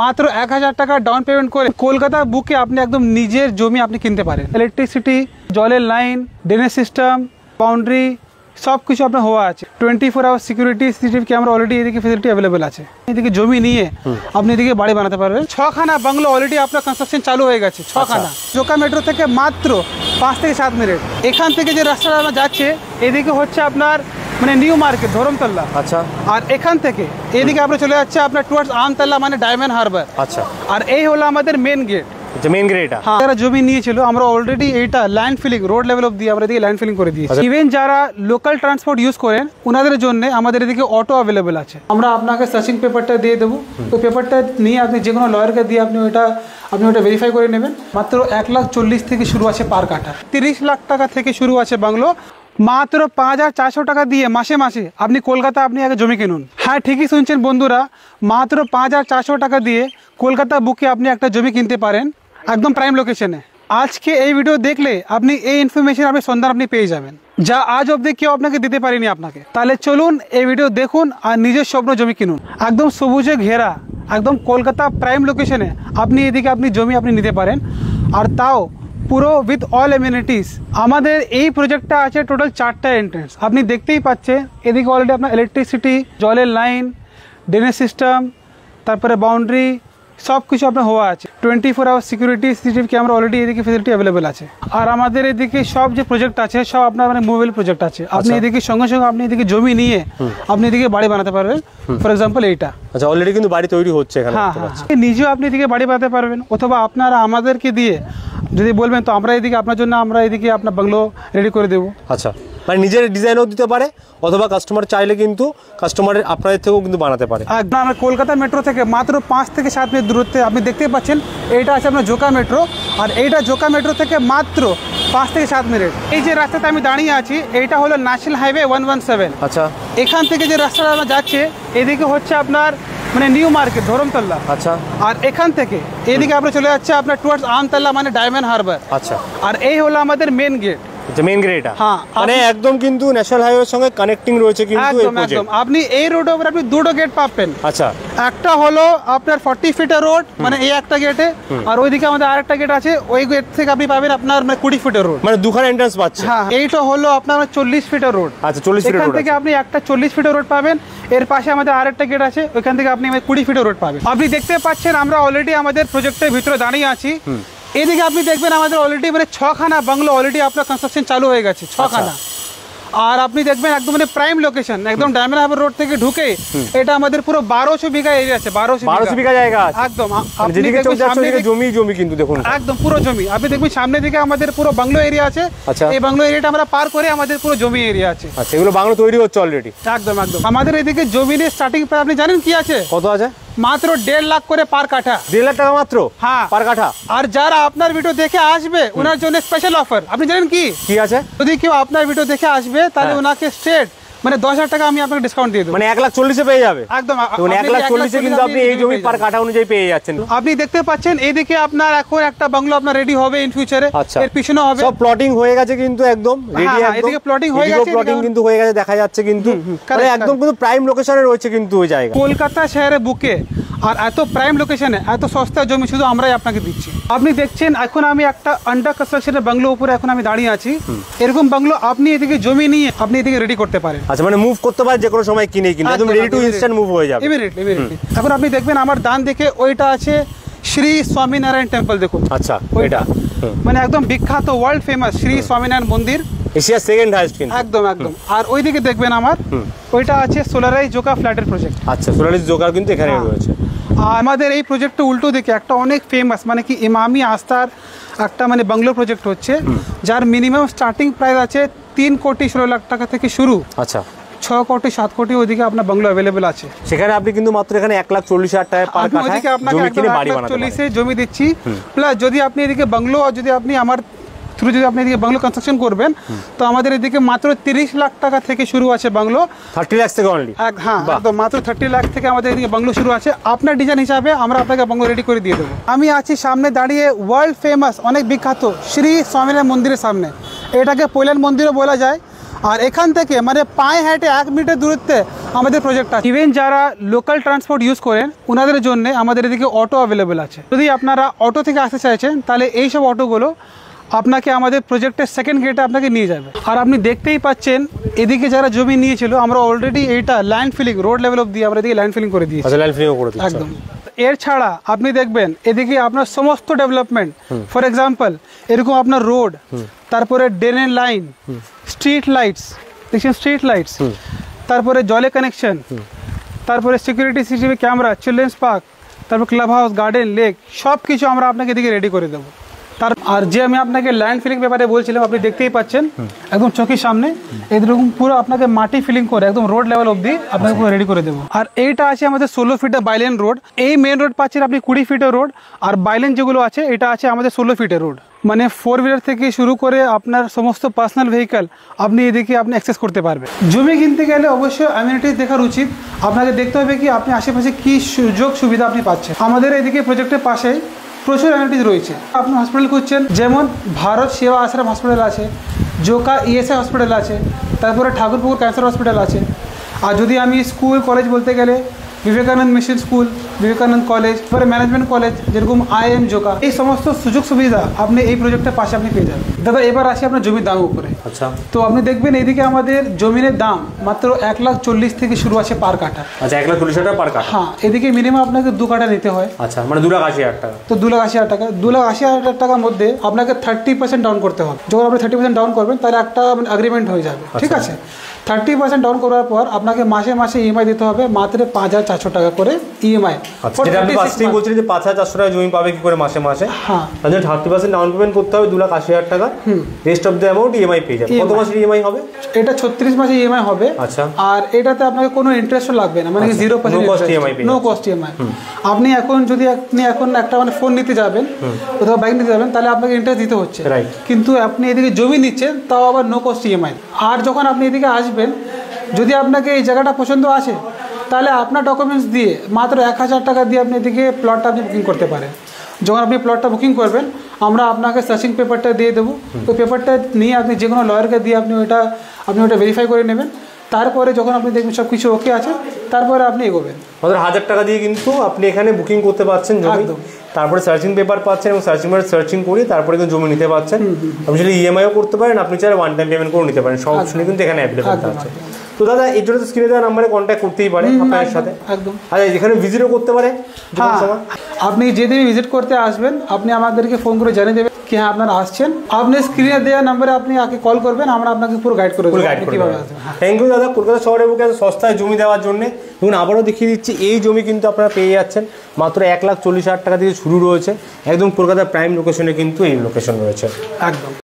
মাত্র 1000 টাকা down payment করে কলকাতা বুকে আপনি একদম নিজের জমি আপনি কিনতে পারেন। ইলেকট্রিসিটি, জলের লাইন, ড্রেনেজ সিস্টেম, বাউন্ডারি সব কিছু আপনার হওয়া আছে। 24 hour security, CCTV camera already এদিকে ফেসিলিটি অ্যাভেলেবেল আছে। এদিকে জমি নিয়ে আপনি এদিকে বাড়ি বানাতে পারবেন। 6খানা বাংলো অলরেডি আপনার কনস্ট্রাকশন চালু হয়ে গেছে। 6খানা জোকা মেট্রো থেকে মাত্র 5 থেকে 7 মিনিট। এখান থেকে যে রাস্তাটা আমরা যাচ্ছে এদিকে হচ্ছে আপনার মানে নিউ মার্কেট ধরমতলা। আচ্ছা। আর এখান থেকে এদিকে আমরা চলে যাচ্ছে আপনার টুয়ার্ডস আমতলা মানে ডায়মন্ড হারবার। আচ্ছা। আর এই হলো আমাদের মেন গেট। Main gate. হ্যাঁ, যারা জমি নিয়েছিল আমরা অলরেডি এইটা ল্যান্ড ফিলিং রোড লেভেল অবধি আমরা এদিকে ল্যান্ড ফিলিং করে দিয়েছি। ইভেন যারা লোকাল ট্রান্সপোর্ট ইউজ করেন ওনাদের জন্য আমাদের এদিকে অটো অ্যাভেলেবেল আছে। আমরা আপনাকে সার্চিং পেপারটা দিয়ে দেবো। তো পেপারটা নিয়ে আপনি যে কোনো লয়ারকে দিয়ে আপনি ওটা ভেরিফাই করে নেবেন। মাত্র 1,40,000 থেকে শুরু আছে পার কাঠা। 30 লাখ টাকা থেকে শুরু আছে বাংলো। মাত্র 5,400 টাকা দিয়ে মাসে মাসে আপনি কলকাতা আপনি আগে জমি কিনুন। হ্যাঁ, ঠিকই শুনছেন বন্ধুরা, মাত্র 5,400 টাকা দিয়ে কলকাতা বুকে আপনি একটা জমি কিনতে পারেন একদম প্রাইম লোকেশনে। আজকে এই ভিডিও দেখলে আপনি এই ইনফরমেশন আপনি সন্ধান আপনি পেয়ে যাবেন, যা আজ অবধি কেউ আপনাকে দিতে পারেনি আপনাকে। তাহলে চলুন এই ভিডিও দেখুন আর নিজের স্বপ্ন জমি কিনুন। একদম সবুজে ঘেরা একদম কলকাতা প্রাইম লোকেশনে আপনি এদিকে আপনি জমি আপনি নিতে পারেন, আর তাও পুরো উইথ অল এমিনিটিস। আমাদের এই প্রজেক্টটা আছে টোটাল 4টা এন্ট্রেন্স। আপনি দেখতেই পাচ্ছেন এদিকে অলরেডি আপনার ইলেকট্রিসিটি, জলের লাইন, ড্রেনেজ সিস্টেম, তারপরে বাউন্ডারি সব কিছু আপনার হওয়া আছে। 24 hour security, CCTV camera already এদিকে ফেসিলিটি অ্যাভেলেবেল আছে। আর আমাদের এদিকে সব যে প্রজেক্ট আছে সব আপনার মানে মোবাইল প্রজেক্ট আছে। আপনি এদিকে সঙ্গে সঙ্গে আপনি এদিকে জমি নিয়ে আপনি এদিকে বাড়ি বানাতে পারবেন। ফর এক্সাম্পল এইটা। আচ্ছা, অলরেডি কিন্তু বাড়ি তৈরি হচ্ছে এখানে। হ্যাঁ, নিজেও আপনি এদিকে বাড়ি বানাতে পারবেন, অথবা আপনারা আমাদেরকে দিয়ে যদি বলবেন তো আমরা এদিকে আপনার জন্য আমরা এদিকে আপনার বাংলো রেডি করে দেবো। আচ্ছা, মানে নিজের ডিজাইনও দিতে পারে, অথবা কাস্টমার চাইলে কিন্তু কাস্টমারের আপনাদের থেকেও কিন্তু বানাতে পারে। একদম আমরা কলকাতা মেট্রো থেকে মাত্র 5 থেকে 7 মিনিট দূরত্বে আপনি দেখতে পাচ্ছেন এইটা আছে আপনার জোকা মেট্রো। আর এইটা জোকা মেট্রো থেকে মাত্র 5 থেকে 7 মিনিট। এই যে রাস্তাতে আমি দাঁড়িয়ে আছি এইটা হলো ন্যাশনাল হাইওয়ে 117। আচ্ছা। এখান থেকে যে রাস্তাটা আমরা যাচ্ছে এদিকে হচ্ছে আপনার মানে নিউ মার্কেট ধরমতলা। আচ্ছা। আর এখান থেকে এদিকে আমরা চলে যাচ্ছে আপনার টুয়ার্ডস আমতলা মানে ডায়মন্ড হারবার। আচ্ছা। আর এই হলো আমাদের মেন গেট। Main gate. হ্যাঁ, মানে একদম কিন্তু ন্যাশনাল হাইওয়ের সঙ্গে কানেক্টিং রয়েছে কিন্তু এই প্রজেক্ট। আপনি এই রোড ওভার আপনি দুটো গেট পাবেন। আচ্ছা। একটা হলো আপনার 40 ফিটের রোড মানে এই একটা গেটে, আর ওইদিকে আমাদের আরেকটা গেট আছে, ওই গেট থেকে আপনি পাবেন আপনার মানে 20 ফিটের রোড, মানে দুখানা এন্ট্রান্স পাচ্ছেন। হ্যাঁ, এইটা হলো আপনার 40 ফিটের রোড। আচ্ছা, 40 ফিটের রোড। এখান থেকে আপনি একটা 40 ফিটের রোড পাবেন। এর পাশে আমাদের আরেকটা গেট আছে, ওইখান থেকে আপনি 20 ফিটের রোড পাবেন। আপনি দেখতে পাচ্ছেন আমরা অলরেডি আমাদের প্রজেক্টের ভিতরে দাঁড়িয়ে আছি। এদিকে আপনি দেখবেন আমাদের অলরেডি মানে 6খানা বাংলো অলরেডি আপনার কনস্ট্রাকশন চালু হয়ে গেছে। 6খানা। আর আপনি দেখবেন একদম মানে প্রাইম লোকেশন, একদম ডায়মন্ড হারবার রোড থেকে ঢুকে এটা আমাদের পুরো 1200 বিঘা এরিয়া আছে। 1200 বিঘা জায়গা আছে একদম। আপনি দেখবেন সামনে জমি কিন্তু দেখুন একদম পুরো জমি। আপনি দেখবেন সামনে দিকে আমাদের পুরো বাংলো এরিয়া আছে। এই বাংলো এরিয়াটা আমরা পার করে আমাদের পুরো জমি এরিয়া আছে। আচ্ছা, এগুলো বাংলো তৈরি হচ্ছে অলরেডি। একদম। আমাদের এদিকে জমির স্টার্টিং প্রাইস আপনি জানেন কি আছে? কত আছে? মাত্র 1.5 লাখ করে পার কাঠা। 1.5 লাখ টাকা মাত্র? হ্যাঁ, পার কাঠা। আর যারা আপনার ভিডিও দেখে আসবে ওনার জন্য স্পেশাল অফার। আপনি জানেন কি আছে? যদি কেউ আপনার ভিডিও দেখে আসবে তাহলে ওনাকে স্ট্রেট মানে 10,000 টাকা আমি আপনাকে ডিসকাউন্ট দিয়ে দেব। মানে 1,40,000 পেয়ে যাবে। একদম। 1,40,000 কিন্তু আপনি এই জমি পার কাঠা অনুযায়ী পেয়ে যাচ্ছেন। আপনি দেখতে পাচ্ছেন এইদিকে আপনার এখন একটা বাংলো আপনার রেডি হবে ইন ফিউচারে। এর পিছনে হবে সব প্লটিং হয়ে গেছে কিন্তু একদম রেডি। একদম এদিকে প্লটিং হয়ে গেছে, প্লটিং কিন্তু হয়ে গেছে দেখা যাচ্ছে কিন্তু মানে একদম কিন্তু প্রাইম লোকেশনে রয়েছে কিন্তু ওই জায়গা। কলকাতা শহরে বুকে আর এত প্রাইম লোকেশনে এত সস্তা জমি শুধু আমরাই আপনাকে দিচ্ছি। আপনি দেখছেন এখন আমি একটা আন্ডার কনস্ট্রাকশনের বাংলো উপরে এখন আমি দাঁড়িয়ে আছি। এরকম বাংলো আপনি এদিকে জমি নিয়ে আপনি এদিকে রেডি করতে পারেন। আচ্ছা, মানে মুভ করতে পারেন যে কোনো সময় কিনে একদম রেডি টু ইনস্ট্যান্ট মুভ হয়ে যাবে ইমিডিয়েটলি। এখন আপনি দেখবেন আমার ডান দিকে ওইটা আছে শ্রী স্বামীনারায়ণ টেম্পল। দেখুন। আচ্ছা, ওইটা মানে একদম বিখ্যাত ওয়ার্ল্ড ফেমাস শ্রী স্বামীনারায়ণ মন্দির, এশিয়ার সেকেন্ড হাইয়েস্ট কিন্তু। একদম। আর ওইদিকে দেখবেন আমার ওইটা আছে সোলারাইজ জোকা ফ্ল্যাটের প্রজেক্ট। আচ্ছা, সোলারাইজ জোকার কিন্তু এখানে রয়েছে। আমাদের এই প্রজেক্টটা উল্টো দিকে একটা অনেক ফেমাস মানে কি ইমামি আস্থার একটা মানে বাংলো প্রজেক্ট হচ্ছে, যার মিনিমাম স্টার্টিং প্রাইস আছে 3,16,00,000 টাকা থেকে শুরু। আচ্ছা। 6 কোটি 7 কোটি ওইদিকে আপনার বাংলো অ্যাভেলেবেল আছে। সেখানে আপনি কিন্তু মাত্র এখানে 1,40,000 টাকা পার কাঠা জমি কিনে বাড়ি বানাতে পারেন। 1,40,000 জমি দিচ্ছি। প্লাস যদি আপনি এদিকে বাংলো আর যদি আপনি আমার থ্রু যদি আপনি এদিকে বাংলো কনস্ট্রাকশন করবেন তো আমাদের এদিকে মাত্র 30 লাখ টাকা থেকে শুরু আছে বাংলো। 30 লাখ থেকে অনলি? হ্যাঁ, একদম মাত্র 30 লাখ থেকে আমাদের এদিকে বাংলো শুরু আছে। আপনার ডিজাইন হিসাবে আমরা আপনাকে বাংলো রেডি করে দিয়ে দেবো। আমি আছি সামনে দাঁড়িয়ে ওয়ার্ল্ড ফেমাস অনেক বিখ্যাত শ্রী স্বামীনারায়ণ মন্দিরের সামনে। এটাকে পৈলান মন্দিরও বলা যায়। আর এখান থেকে মানে পায়ে হেঁটে 1 মিনিটের দূরত্বে আমাদের প্রজেক্ট আছে। ইভেন যারা লোকাল ট্রান্সপোর্ট ইউজ করেন ওনাদের জন্য আমাদের এদিকে অটো অ্যাভেলেবেল আছে। যদি আপনারা অটো থেকে আসতে চাইছেন তাহলে এই সব অটোগুলো আপনাকে আমাদের প্রজেক্টের সেকেন্ড গেটে আপনাকে নিয়ে যাবে। আর আপনি দেখতেই পাচ্ছেন এদিকে যারা জমি নিয়েছিল আমরা অলরেডি এইটা land filling road level of দিয়ে আমরা এদিকে ল্যান্ড ফিলিং করে দিয়েছি। একদম। এর ছাড়া আপনি দেখবেন এদিকে আপনার সমস্ত ডেভেলপমেন্ট, ফর এক্সাম্পল এরকম আপনার রোড, তারপরে ড্রেনের লাইন, স্ট্রিট লাইটস, দেখছেন স্ট্রিট লাইটস, তারপরে জলে কানেকশন, তারপরে security CCTV camera, children's park, তারপর ক্লাব হাউস, গার্ডেন, লেক, সব কিছু আমরা আপনাকে এদিকে রেডি করে দেবো। আর যে আমি আপনাকে ল্যান্ড ফিলিং ব্যাপারে বলছিলাম আপনি দেখতেই পাচ্ছেন একদম চোখের সামনে এরকম পুরো আপনাকে মাটি ফিলিং করে একদম রোড লেভেল অবধি আপনাকে পুরো রেডি করে দেবো। আর এইটা আছে আমাদের 16 ফিটের বাইলেন রোড। এই মেন রোড পাচ্ছেন আপনি 20 ফিটের রোড, আর বাইলেন যেগুলো আছে এটা আছে আমাদের 16 ফিটের রোড। মানে 4 হুইলার থেকে শুরু করে আপনার সমস্ত পার্সোনাল ভেহিক্যাল আপনি এদিকে আপনি অ্যাক্সেস করতে পারবেন। জমি কিনতে গেলে অবশ্যই অ্যামিনিটিস দেখার উচিত। আপনাকে দেখতে হবে কি আপনি আশেপাশে কী সুযোগ সুবিধা আপনি পাচ্ছেন। আমাদের এদিকে প্রজেক্টের পাশে প্রচুর অ্যামিনিটিস রয়েছে। আপনি হসপিটাল খুঁজছেন, যেমন ভারত সেবা আশ্রম হসপিটাল আছে, জোকা ইএসআই হসপিটাল আছে, তারপরে ঠাকুরপুকুর ক্যান্সার হসপিটাল আছে। আর যদি আমি স্কুল কলেজ বলতে গেলে Vivekananda mission school, Vivekananda college, তারপরে ম্যানেজমেন্ট কলেজ যেরকম IIM জোকা, এই সমস্ত সুযোগ সুবিধা আপনি এই প্রজেক্টের পাশে আপনি পেয়ে যাবেন। দাদা এবার আসি আপনার জমির দামের উপরে। আচ্ছা, তো আপনি দেখবেন এইদিকে আমাদের জমিনের দাম মাত্র 1,40,000 থেকে শুরু আছে পার কাঠা। আচ্ছা, 1,40,000 টাকা পার কাঠা। হ্যাঁ, এদিকে মিনিমাম আপনাকে 2 কাঠা নিতে হয়। আচ্ছা, মানে 2,80,000 টাকা। তো 2,80,000 টাকা, 2,80,000 টাকার মধ্যে আপনাকে 30% ডাউন করতে হবে। যখন আপনি 30% ডাউন করবেন তাহলে একটা এগ্রিমেন্ট হয়ে যাবে, ঠিক আছে। 30% ডাউন করার পর আপনাকে মাসে মাসে EMI দিতে হবে মাত্র 5,400 টাকা করে EMI। যেটা আপনি ফার্স্টেই বলছিলেন যে 5,400 টাকা জমি পাবে কি করে মাসে মাসে। হ্যাঁ, তাহলে 30% ডাউন পেমেন্ট করতে হবে 2,80,000 টাকা। Rest of the amount EMI পেয়ে যাবে। কত মাসের EMI হবে? এটা 36 মাসের EMI হবে। আচ্ছা, আর এটাতে আপনাকে কোনো ইন্টারেস্টও লাগবে না, মানে 0% নো কস্ট EMI। আপনি এখন যদি এখন একটা মানে ফোন নিতে যাবেন, কোথাও বাইক নিতে যাবেন, তাহলে আপনাকে ইন্টারেস্ট দিতে হচ্ছে। কিন্তু আপনি এদিকে জমি নিচ্ছেন তাও আবার নো কস্ট EMI। আর যখন আপনি এদিকে আসবেন, যদি আপনাকে এই জায়গাটা পছন্দ আছে তাহলে আপনার ডকুমেন্টস দিয়ে মাত্র 1,000 টাকা দিয়ে আপনি এদিকে প্লটটা আপনি বুকিং করতে পারেন। যখন আপনি প্লটটা বুকিং করবেন আমরা আপনাকে সার্চিং পেপারটা দিয়ে দেবো। ওই পেপারটা নিয়ে আপনি যে কোনো লয়ারকে দিয়ে আপনি ওটা ভেরিফাই করে নেবেন। তারপরে যখন আপনি দেখবেন সব কিছু ওকে আছে তারপরে আপনি এগোবেন। আমাদের 1,000 টাকা দিয়ে কিন্তু আপনি এখানে বুকিং করতে পারছেন জমি, তারপরে সার্চিং পেপার পাচ্ছেন এবং সার্চিং করে তারপরে কিন্তু জমি নিতে পারছেন। আপনি যদি EMIও করতে পারেন, আপনি চাইলে ওয়ান টাইম পেমেন্ট করে নিতে পারেন। সব অপশনই কিন্তু এখানে অ্যাভেলেবল আছে। তো দাদা এর জন্য স্ক্রিনে দেওয়া নাম্বারে কন্ট্যাক্ট করতেই পারে আপনার সাথে। একদম। আচ্ছা, এখানে ভিজিটও করতে পারে। আপনি যেদিন ভিজিট করতে আসবেন আপনি আমাদেরকে ফোন করে জানিয়ে দেবেন কি হ্যাঁ আপনারা আসছেন। আপনি স্ক্রিনে দেওয়া নাম্বারে আপনি আগে কল করবেন, আমরা আপনাকে পুরো গাইড করে দেবো কিভাবে আসবেন। থ্যাংক ইউ দাদা, কলকাতা শহরে বুকে সস্তায় জমি দেওয়ার জন্য। দেখুন আবারও দেখিয়ে দিচ্ছি, এই জমি কিন্তু আপনারা পেয়ে যাচ্ছেন মাত্র 1,40,000 টাকা থেকে শুরু রয়েছে। একদম কলকাতার প্রাইম লোকেশনে কিন্তু এই লোকেশন রয়েছে। একদম।